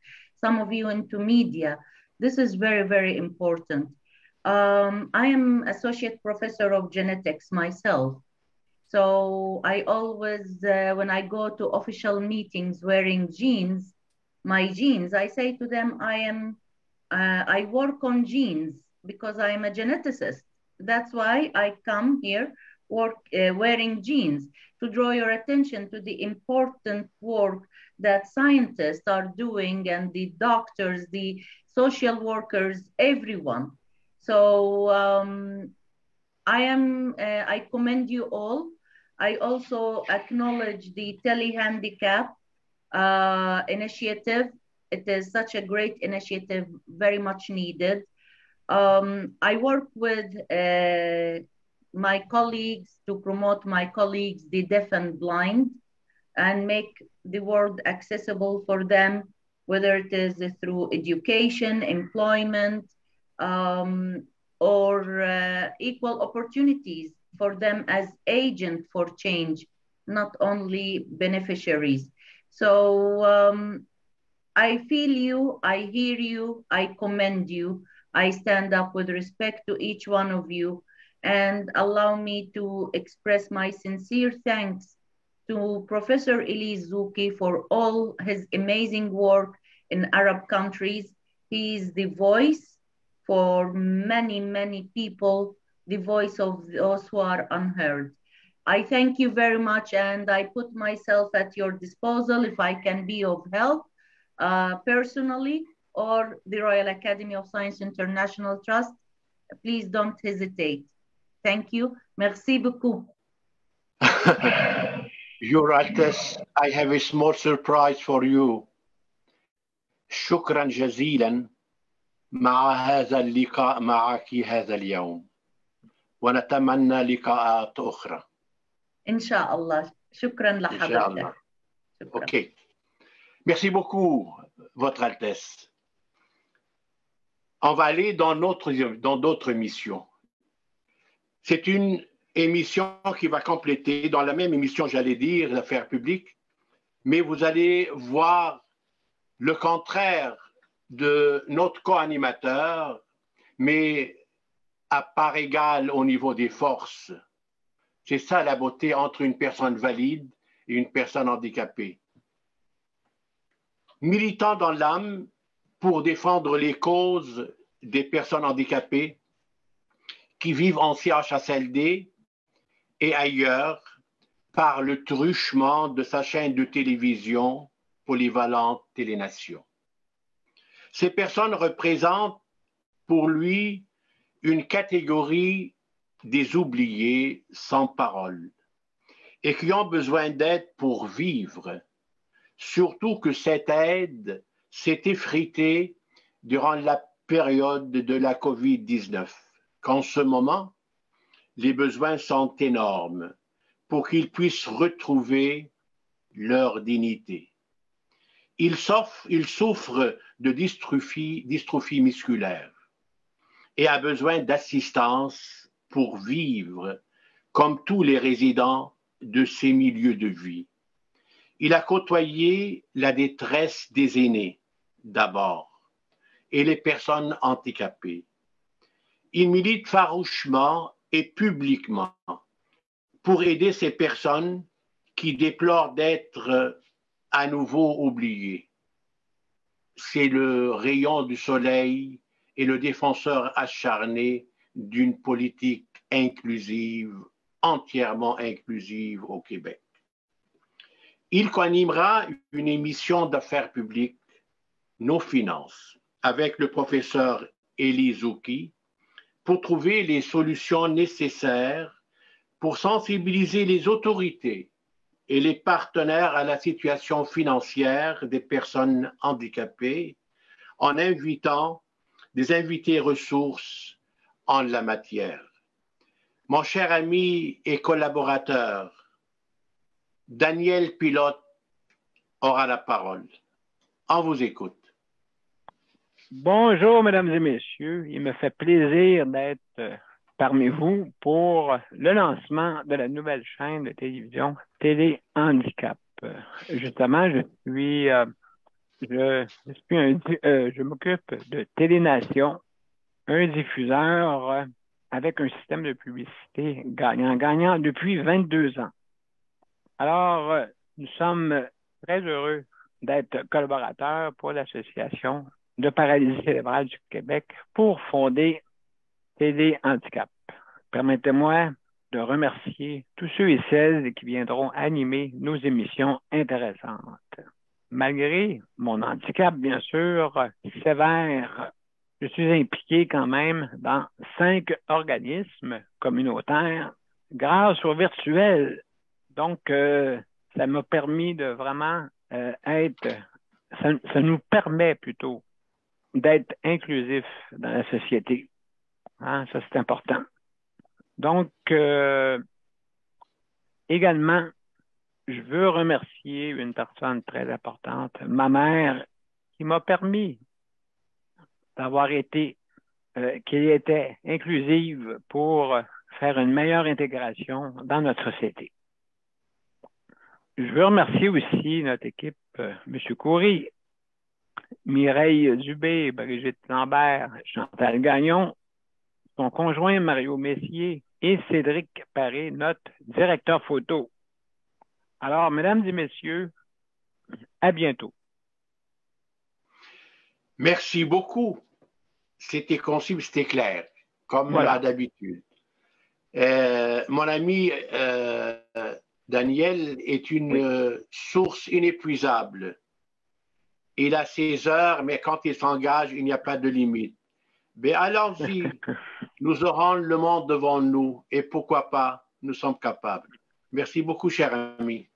some of you into media. This is very, very important. I am associate professor of genetics myself. So I always, when I go to official meetings wearing genes, my genes, I say to them, I work on genes because I am a geneticist. That's why I come here wearing genes to draw your attention to the important work that scientists are doing and the doctors, the social workers, everyone. So I commend you all. I also acknowledge the telehandicap initiative. It is such a great initiative, very much needed. I work with my colleagues to promote my colleagues, the deaf and blind, and make the world accessible for them, whether it is through education, employment, or equal opportunities for them as agents for change, not only beneficiaries. So I feel you, I hear you, I commend you. I stand up with respect to each one of you, and allow me to express my sincere thanks to Professor Elise Zouki for all his amazing work in Arab countries. He is the voice for many, many people, the voice of those who are unheard. I thank you very much, and I put myself at your disposal if I can be of help personally, or the Royal Academy of Science International Trust. Please don't hesitate. Thank you. Merci beaucoup. Your Altesse, I have a small surprise for you. شكرا جزيلا مع هذا اللقاء معك هذا اليوم ونتمنى لقاءات أخرى. إن شاء الله. شكرا لحضرتك. OK. Merci beaucoup, Votre Altesse. On va aller dans d'autres missions. C'est une émission qui va compléter, dans la même émission, j'allais dire, l'affaire publique, mais vous allez voir le contraire de notre co-animateur, mais à part égale au niveau des forces. C'est ça la beauté entre une personne valide et une personne handicapée. Militant dans l'âme pour défendre les causes des personnes handicapées qui vivent en CHSLD et ailleurs par le truchement de sa chaîne de télévision polyvalente Télénation. Ces personnes représentent pour lui une catégorie des oubliés sans parole et qui ont besoin d'aide pour vivre, surtout que cette aide s'est effritée durant la période de la COVID-19, qu'en ce moment, les besoins sont énormes pour qu'ils puissent retrouver leur dignité. Ils souffrent de dystrophie musculaire et a besoin d'assistance pour vivre comme tous les résidents de ces milieux de vie. Il a côtoyé la détresse des aînés d'abord et les personnes handicapées. Il milite farouchement et publiquement pour aider ces personnes qui déplorent d'être à nouveau oubliées. C'est le rayon du soleil et le défenseur acharné d'une politique inclusive, entièrement inclusive au Québec. Il co-animera une émission d'affaires publiques, Nos finances, avec le professeur Elise Zouki, pour trouver les solutions nécessaires pour sensibiliser les autorités et les partenaires à la situation financière des personnes handicapées en invitant des invités ressources en la matière. Mon cher ami et collaborateur, Daniel Pilote aura la parole. On vous écoute. Bonjour, mesdames et messieurs. Il me fait plaisir d'être parmi vous pour le lancement de la nouvelle chaîne de télévision Télé Handicap. Justement, je m'occupe de Télénation, un diffuseur avec un système de publicité gagnant-gagnant depuis 22 ans. Alors, nous sommes très heureux d'être collaborateurs pour l'Association de paralysie cérébrale du Québec pour fonder Télé Handicap. Permettez-moi de remercier tous ceux et celles qui viendront animer nos émissions intéressantes. Malgré mon handicap, bien sûr, sévère, je suis impliqué quand même dans 5 organismes communautaires grâce au virtuel. Donc, ça m'a permis de vraiment ça nous permet plutôt d'être inclusif dans la société. Hein, ça, c'est important. Donc, également, je veux remercier une personne très importante, ma mère, qui m'a permis d'avoir été, qui était inclusive pour faire une meilleure intégration dans notre société. Je veux remercier aussi notre équipe, M. Coury, Mireille Dubé, Brigitte Lambert, Chantal Gagnon, son conjoint Mario Messier et Cédric Paré, notre directeur photo. Alors, mesdames et messieurs, à bientôt. Merci beaucoup. C'était concis, c'était clair, comme Voilà. d'habitude. Mon ami Daniel est une source inépuisable. Il a ses heures, mais quand il s'engage, il n'y a pas de limite. Mais allons-y, nous aurons le monde devant nous et pourquoi pas, nous sommes capables. Merci beaucoup, cher ami.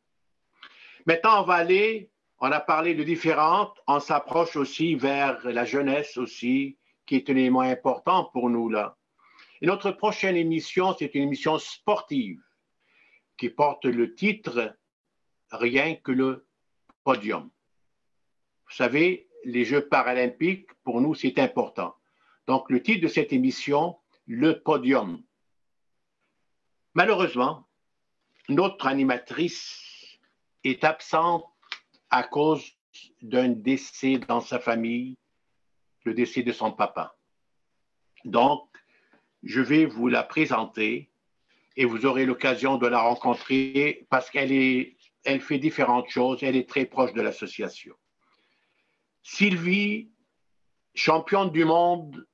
Maintenant, on a parlé de différentes, on s'approche aussi vers la jeunesse aussi, qui est un élément important pour nous là. Et notre prochaine émission, c'est une émission sportive qui porte le titre Rien que le podium. Vous savez, les Jeux paralympiques, pour nous, c'est important. Donc, le titre de cette émission, le podium. Malheureusement, notre animatrice est absente à cause d'un décès dans sa famille, le décès de son papa. Donc, je vais vous la présenter et vous aurez l'occasion de la rencontrer parce qu'elle fait différentes choses. Elle est très proche de l'association. Sylvie, championne du monde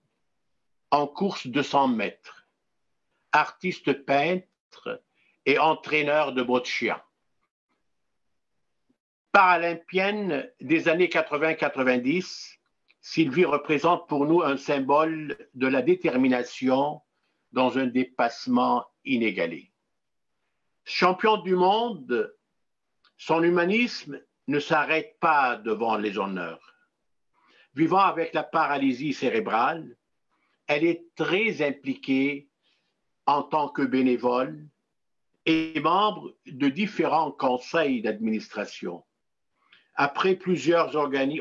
en course de 100 mètres, artiste peintre et entraîneur de boccia. Paralympienne des années 80-90, Sylvie représente pour nous un symbole de la détermination dans un dépassement inégalé. Championne du monde, son humanisme ne s'arrête pas devant les honneurs. Vivant avec la paralysie cérébrale, elle est très impliquée en tant que bénévole et membre de différents conseils d'administration. Auprès de plusieurs organismes,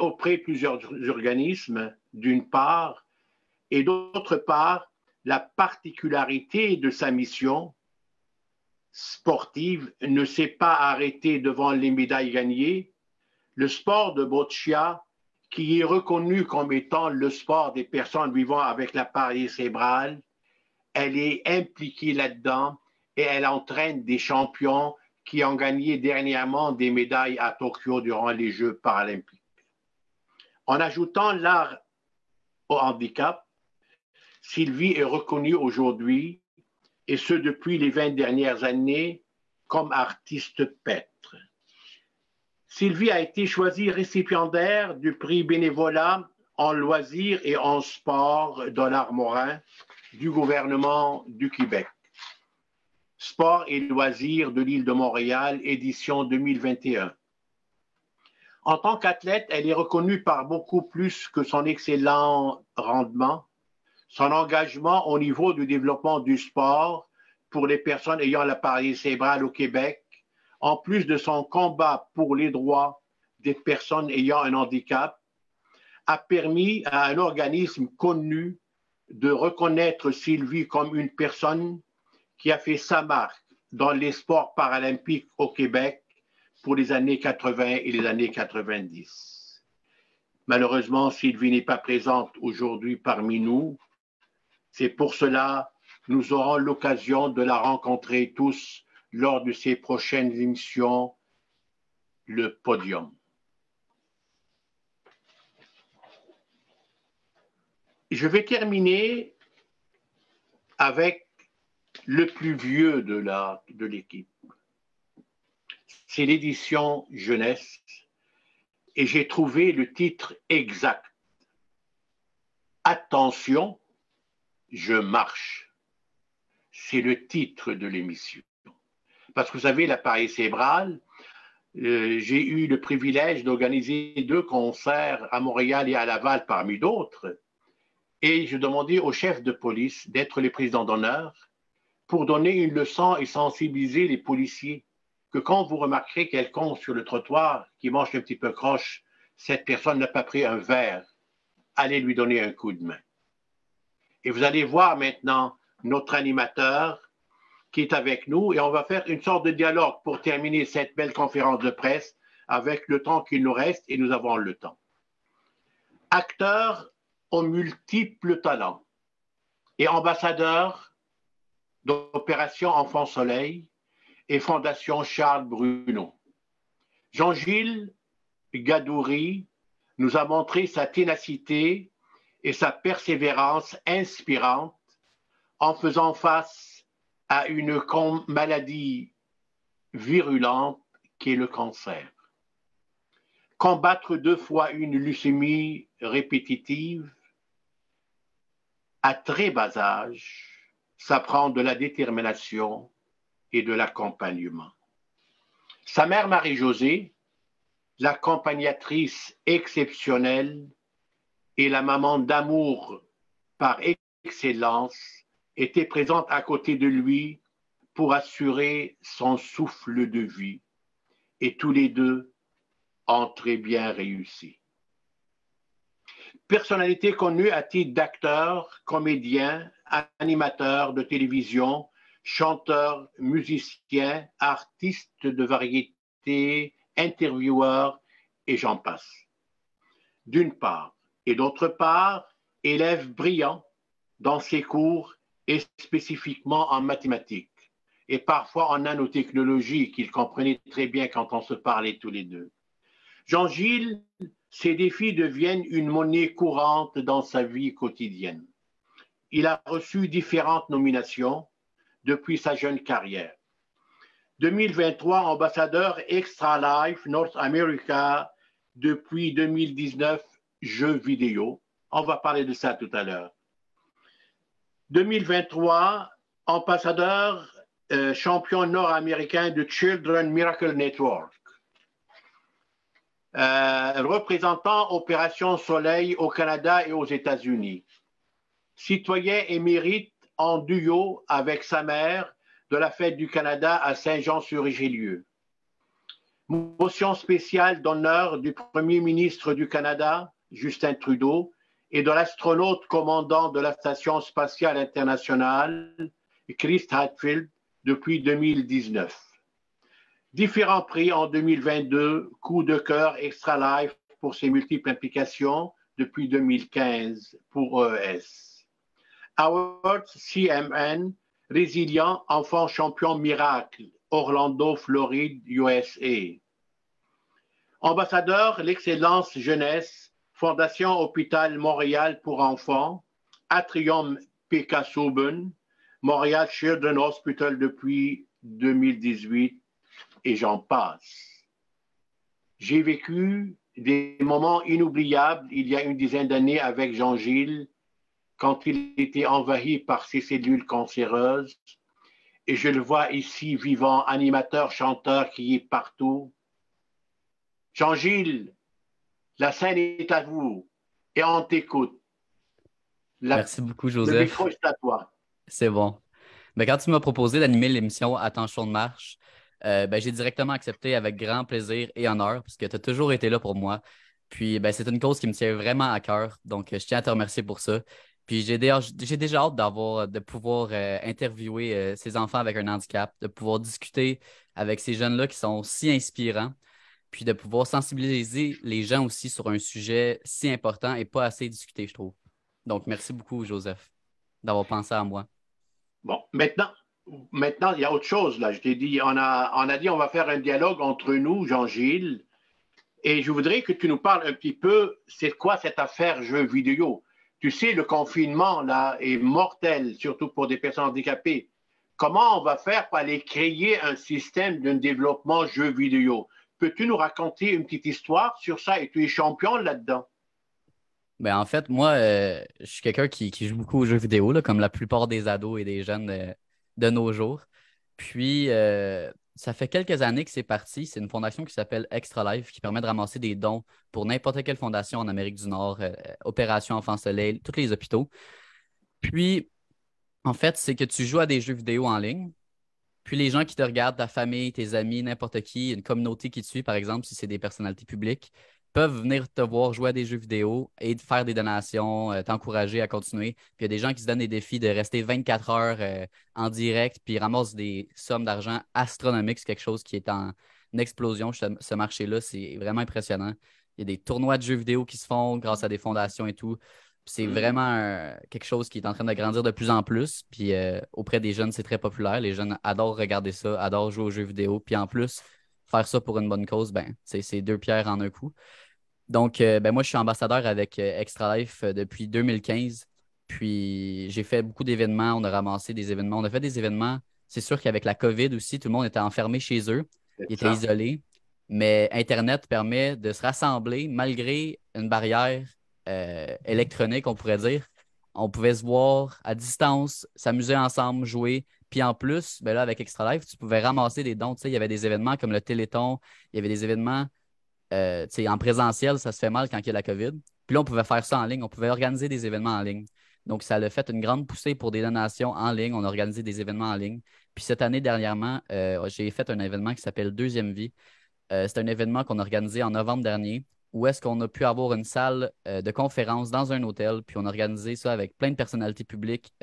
d'une part, et d'autre part, la particularité de sa mission sportive ne s'est pas arrêtée devant les médailles gagnées. Le sport de boccia, qui est reconnu comme étant le sport des personnes vivant avec la paralysie cérébrale, elle est impliquée là-dedans et elle entraîne des champions qui ont gagné dernièrement des médailles à Tokyo durant les Jeux paralympiques. En ajoutant l'art au handicap, Sylvie est reconnue aujourd'hui, et ce depuis les 20 dernières années, comme artiste peintre. Sylvie a été choisie récipiendaire du prix bénévolat en loisirs et en sport $, du gouvernement du Québec. Sport et loisirs de l'île de Montréal, édition 2021. En tant qu'athlète, elle est reconnue par beaucoup plus que son excellent rendement, son engagement au niveau du développement du sport pour les personnes ayant la paralysie cérébrale au Québec, en plus de son combat pour les droits des personnes ayant un handicap, a permis à un organisme connu de reconnaître Sylvie comme une personne qui a fait sa marque dans les sports paralympiques au Québec pour les années 80 et les années 90. Malheureusement, Sylvie n'est pas présente aujourd'hui parmi nous. C'est pour cela que nous aurons l'occasion de la rencontrer tous lors de ces prochaines émissions, le podium. Je vais terminer avec le plus vieux de l'équipe. C'est l'édition jeunesse et j'ai trouvé le titre exact. Attention, je marche. C'est le titre de l'émission. Parce que vous savez, la paralysie cérébrale, j'ai eu le privilège d'organiser 2 concerts à Montréal et à Laval parmi d'autres. Et je demandais au chef de police d'être le président d'honneur pour donner une leçon et sensibiliser les policiers que quand vous remarquerez quelqu'un sur le trottoir qui mange un petit peu croche, cette personne n'a pas pris un verre, allez lui donner un coup de main. Et vous allez voir maintenant notre animateur qui est avec nous et on va faire une sorte de dialogue pour terminer cette belle conférence de presse avec le temps qu'il nous reste et nous avons le temps. Acteur aux multiples talents et ambassadeur d'Opération Enfant Soleil et Fondation Charles Bruno. Jean-Gilles Gadouri nous a montré sa ténacité et sa persévérance inspirante en faisant face à une maladie virulente qui est le cancer. Combattre 2 fois une leucémie répétitive à très bas âge, ça prend de la détermination et de l'accompagnement. Sa mère Marie-Josée, l'accompagnatrice exceptionnelle et la maman d'amour par excellence, était présente à côté de lui pour assurer son souffle de vie. Et tous les deux ont très bien réussi. Personnalité connue à titre d'acteur, comédien, animateur de télévision, chanteur, musicien, artiste de variété, intervieweur, et j'en passe. D'une part. Et d'autre part, élève brillant dans ses cours et spécifiquement en mathématiques et parfois en nanotechnologie qu'il comprenait très bien quand on se parlait tous les deux. Jean-Gilles, ses défis deviennent une monnaie courante dans sa vie quotidienne. Il a reçu différentes nominations depuis sa jeune carrière. 2023, ambassadeur Extra Life North America depuis 2019, jeux vidéo. On va parler de ça tout à l'heure. 2023, ambassadeur champion nord-américain de Children Miracle Network. Représentant Opération Soleil au Canada et aux États-Unis. Citoyen émérite en duo avec sa mère de la Fête du Canada à Saint-Jean-sur-Richelieu. Motion spéciale d'honneur du Premier ministre du Canada, Justin Trudeau, et de l'astronaute commandant de la Station spatiale internationale, Chris Hadfield, depuis 2019. Différents prix en 2022, coup de cœur Extra Life pour ses multiples implications depuis 2015 pour EES. Awards CMN, résilient, enfant champion miracle, Orlando, Floride, USA. Ambassadeur, l'excellence jeunesse, Fondation Hôpital Montréal pour enfants, Atrium Pekasuben, Montréal Children's Hospital depuis 2018, et j'en passe. J'ai vécu des moments inoubliables il y a une dizaine d'années avec Jean-Gilles, quand il était envahi par ces cellules cancéreuses, et je le vois ici vivant, animateur, chanteur qui est partout. Jean-Gilles, la scène est à vous et on t'écoute. Merci beaucoup, Joseph. Le micro est à toi. C'est bon. Ben, quand tu m'as proposé d'animer l'émission Attention de marche, j'ai directement accepté avec grand plaisir et honneur parce que tu as toujours été là pour moi. Puis c'est une cause qui me tient vraiment à cœur. Donc, je tiens à te remercier pour ça. Puis j'ai déjà hâte de pouvoir interviewer ces enfants avec un handicap, de pouvoir discuter avec ces jeunes-là qui sont si inspirants, puis de pouvoir sensibiliser les gens aussi sur un sujet si important et pas assez discuté, je trouve. Donc, merci beaucoup, Joseph, d'avoir pensé à moi. Bon, maintenant, il y a autre chose, là. Je t'ai dit, on a dit on va faire un dialogue entre nous, Jean-Gilles, et je voudrais que tu nous parles un petit peu, c'est quoi cette affaire jeux vidéo? Tu sais, le confinement, là, est mortel, surtout pour des personnes handicapées. Comment on va faire pour aller créer un système de développement jeux vidéo? Peux-tu nous raconter une petite histoire sur ça? Et tu es champion là-dedans. Ben, en fait, moi, je suis quelqu'un qui joue beaucoup aux jeux vidéo, là, comme la plupart des ados et des jeunes de nos jours. Puis, ça fait quelques années que c'est parti. C'est une fondation qui s'appelle Extra Life qui permet de ramasser des dons pour n'importe quelle fondation en Amérique du Nord, Opération Enfants Soleil, tous les hôpitaux. Puis, en fait, c'est que tu joues à des jeux vidéo en ligne. Puis, les gens qui te regardent, ta famille, tes amis, n'importe qui, une communauté qui te suit, par exemple, si c'est des personnalités publiques, peuvent venir te voir jouer à des jeux vidéo et faire des donations, t'encourager à continuer. Puis il y a des gens qui se donnent des défis de rester 24 heures en direct, puis ils ramassent des sommes d'argent astronomiques. C'est quelque chose qui est en explosion, ce marché-là. C'est vraiment impressionnant. Il y a des tournois de jeux vidéo qui se font grâce à des fondations et tout. Puis c'est vraiment quelque chose qui est en train de grandir de plus en plus. Puis auprès des jeunes, c'est très populaire. Les jeunes adorent regarder ça, adorent jouer aux jeux vidéo. Puis en plus, faire ça pour une bonne cause, ben, c'est deux pierres en un coup. Donc, ben, moi, je suis ambassadeur avec Extra Life depuis 2015. Puis, j'ai fait beaucoup d'événements. On a ramassé des événements. On a fait des événements. C'est sûr qu'avec la COVID aussi, tout le monde était enfermé chez eux. Ils étaient isolés. Mais Internet permet de se rassembler malgré une barrière électronique, on pourrait dire. On pouvait se voir à distance, s'amuser ensemble, jouer. Puis en plus, ben là, avec Extra Life, tu pouvais ramasser des dons. Tu sais, il y avait des événements comme le Téléthon. Il y avait des événements en présentiel, ça se fait mal quand il y a la COVID. Puis là, on pouvait faire ça en ligne. On pouvait organiser des événements en ligne. Donc, ça a fait une grande poussée pour des donations en ligne. On a organisé des événements en ligne. Puis cette année, dernièrement, j'ai fait un événement qui s'appelle Deuxième Vie. C'est un événement qu'on a organisé en novembre dernier où est-ce qu'on a pu avoir une salle de conférence dans un hôtel. Puis on a organisé ça avec plein de personnalités publiques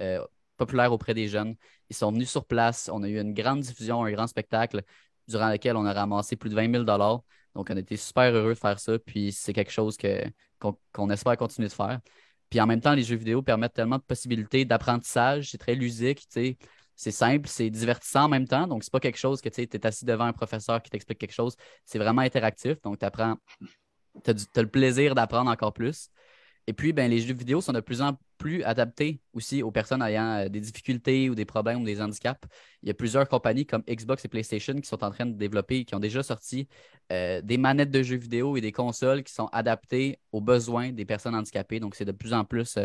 populaires auprès des jeunes. Ils sont venus sur place. On a eu une grande diffusion, un grand spectacle durant lequel on a ramassé plus de 20 000 $. Donc, on était super heureux de faire ça. Puis c'est quelque chose qu'on espère continuer de faire. Puis en même temps, les jeux vidéo permettent tellement de possibilités d'apprentissage. C'est très ludique, tu sais. C'est simple, c'est divertissant en même temps. Donc, c'est pas quelque chose que tu es assis devant un professeur qui t'explique quelque chose. C'est vraiment interactif. Donc, tu apprends, tu as le plaisir d'apprendre encore plus. Et puis, ben, les jeux vidéo sont de plus en plus adaptés aussi aux personnes ayant des difficultés ou des problèmes ou des handicaps. Il y a plusieurs compagnies comme Xbox et PlayStation qui sont en train de développer, qui ont déjà sorti des manettes de jeux vidéo et des consoles qui sont adaptées aux besoins des personnes handicapées. Donc, c'est de plus en plus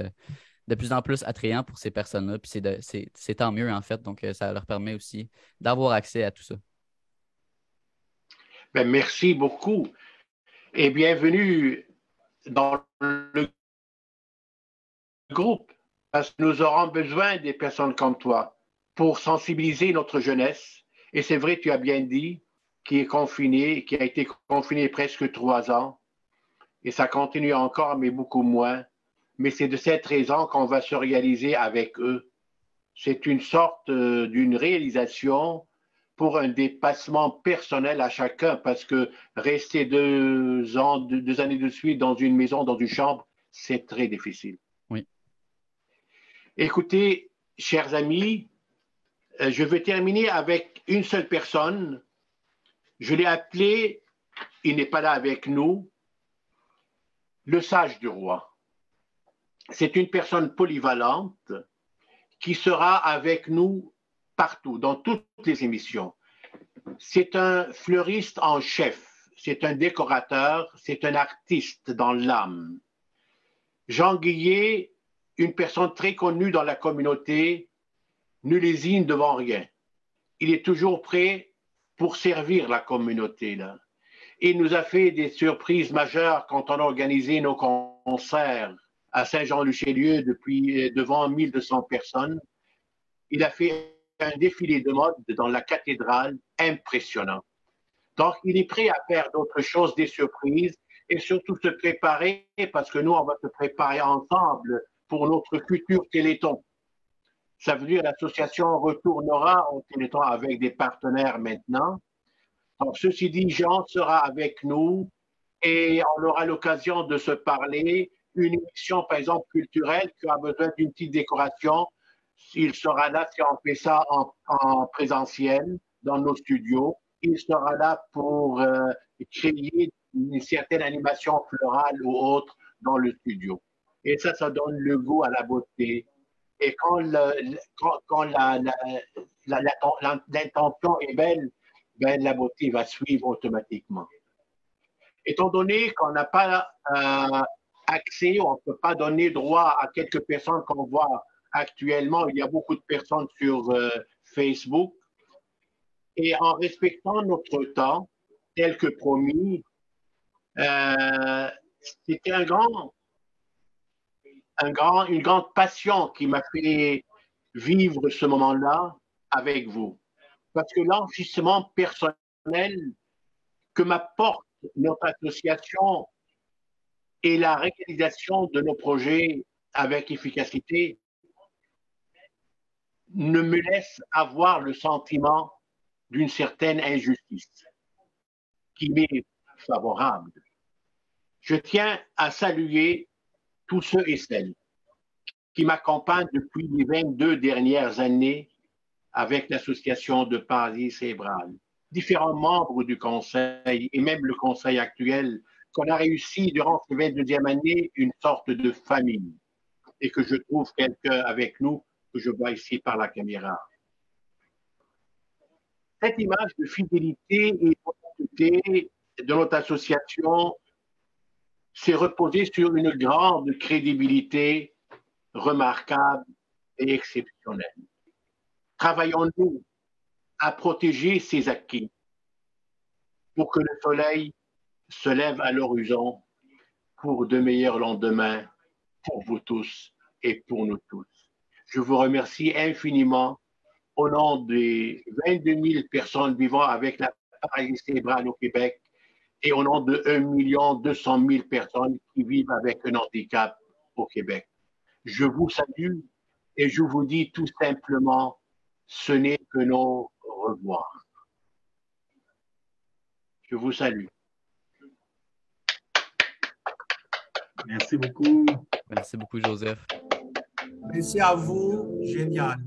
attrayant pour ces personnes-là. Puis c'est tant mieux, en fait. Donc, ça leur permet aussi d'avoir accès à tout ça. Ben, merci beaucoup et bienvenue dans le groupe, parce que nous aurons besoin des personnes comme toi pour sensibiliser notre jeunesse. Et c'est vrai, tu as bien dit, qui est confiné, qui a été confiné presque 3 ans, et ça continue encore, mais beaucoup moins. Mais c'est de cette raison qu'on va se réaliser avec eux. C'est une sorte d'une réalisation pour un dépassement personnel à chacun, parce que rester 2 années de suite dans une maison, dans une chambre, c'est très difficile. Oui. Écoutez, chers amis, je vais terminer avec une seule personne. Je l'ai appelé, il n'est pas là avec nous, le sage du roi. C'est une personne polyvalente qui sera avec nous partout, dans toutes les émissions. C'est un fleuriste en chef, c'est un décorateur, c'est un artiste dans l'âme. Jean Guillet, une personne très connue dans la communauté, ne lésine devant rien. Il est toujours prêt pour servir la communauté, là. Il nous a fait des surprises majeures quand on a organisé nos concerts à Saint-Jean-le-Chelieu devant 1200 personnes. Il a fait un défilé de mode dans la cathédrale impressionnant. Donc, il est prêt à faire d'autres choses, des surprises, et surtout se préparer, parce que nous, on va se préparer ensemble pour notre futur Téléthon. Ça veut dire que l'association retournera au Téléthon avec des partenaires maintenant. Donc, ceci dit, Jean sera avec nous et on aura l'occasion de se parler. Une émission, par exemple, culturelle qui a besoin d'une petite décoration, il sera là si on fait ça en présentiel dans nos studios. Il sera là pour créer une certaine animation florale ou autre dans le studio. Et ça donne le goût à la beauté. Et quand l'intention est belle, ben, la beauté va suivre automatiquement. Étant donné qu'on n'a pas accès, on ne peut pas donner droit à quelques personnes qu'on voit actuellement, il y a beaucoup de personnes sur Facebook, et en respectant notre temps, tel que promis, c'était une grande passion qui m'a fait vivre ce moment-là avec vous. Parce que l'enrichissement personnel que m'apporte notre association et la réalisation de nos projets avec efficacité ne me laisse avoir le sentiment d'une certaine injustice qui m'est favorable. Je tiens à saluer tous ceux et celles qui m'accompagnent depuis les 22 dernières années avec l'association de Paris cérébrale. différents membres du Conseil et même le Conseil actuel qu'on a réussi durant cette 22e année une sorte de famille et que je trouve quelqu'un avec nous que je vois ici par la caméra. Cette image de fidélité et d'honnêteté de notre association s'est reposée sur une grande crédibilité remarquable et exceptionnelle. Travaillons-nous à protéger ces acquis pour que le soleil se lève à l'horizon pour de meilleurs lendemains pour vous tous et pour nous tous. Je vous remercie infiniment au nom des 22 000 personnes vivant avec la paralysie cérébrale au Québec et au nom de 1 200 000 personnes qui vivent avec un handicap au Québec. Je vous salue et je vous dis tout simplement, ce n'est que nos revoirs. Je vous salue. Merci beaucoup. Merci beaucoup, Joseph. Merci à vous. Génial.